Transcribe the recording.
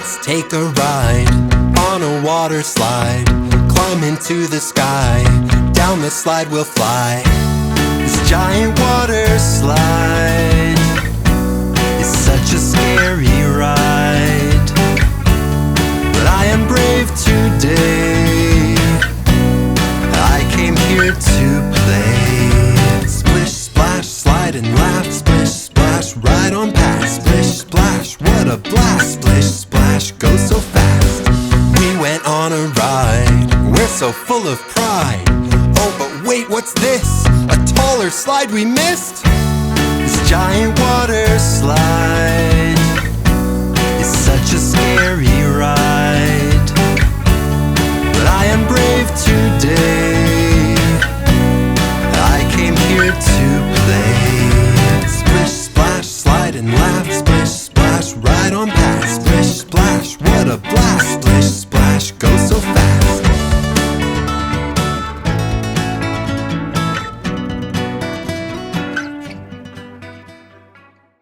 Let's take a ride on a water slide. Climb into the sky, down the slide we'll fly. This giant water slide is such a scary ride, but I am brave today. I came here to play. Splish, splash, slide and laugh. Splish, splash, ride on past. Splish, splash, what a blast. Splish, splash, go so fast. We went on a ride, we're so full of pride. Oh, but wait, what's this? A taller slide we missed? This giant water slide is such a scary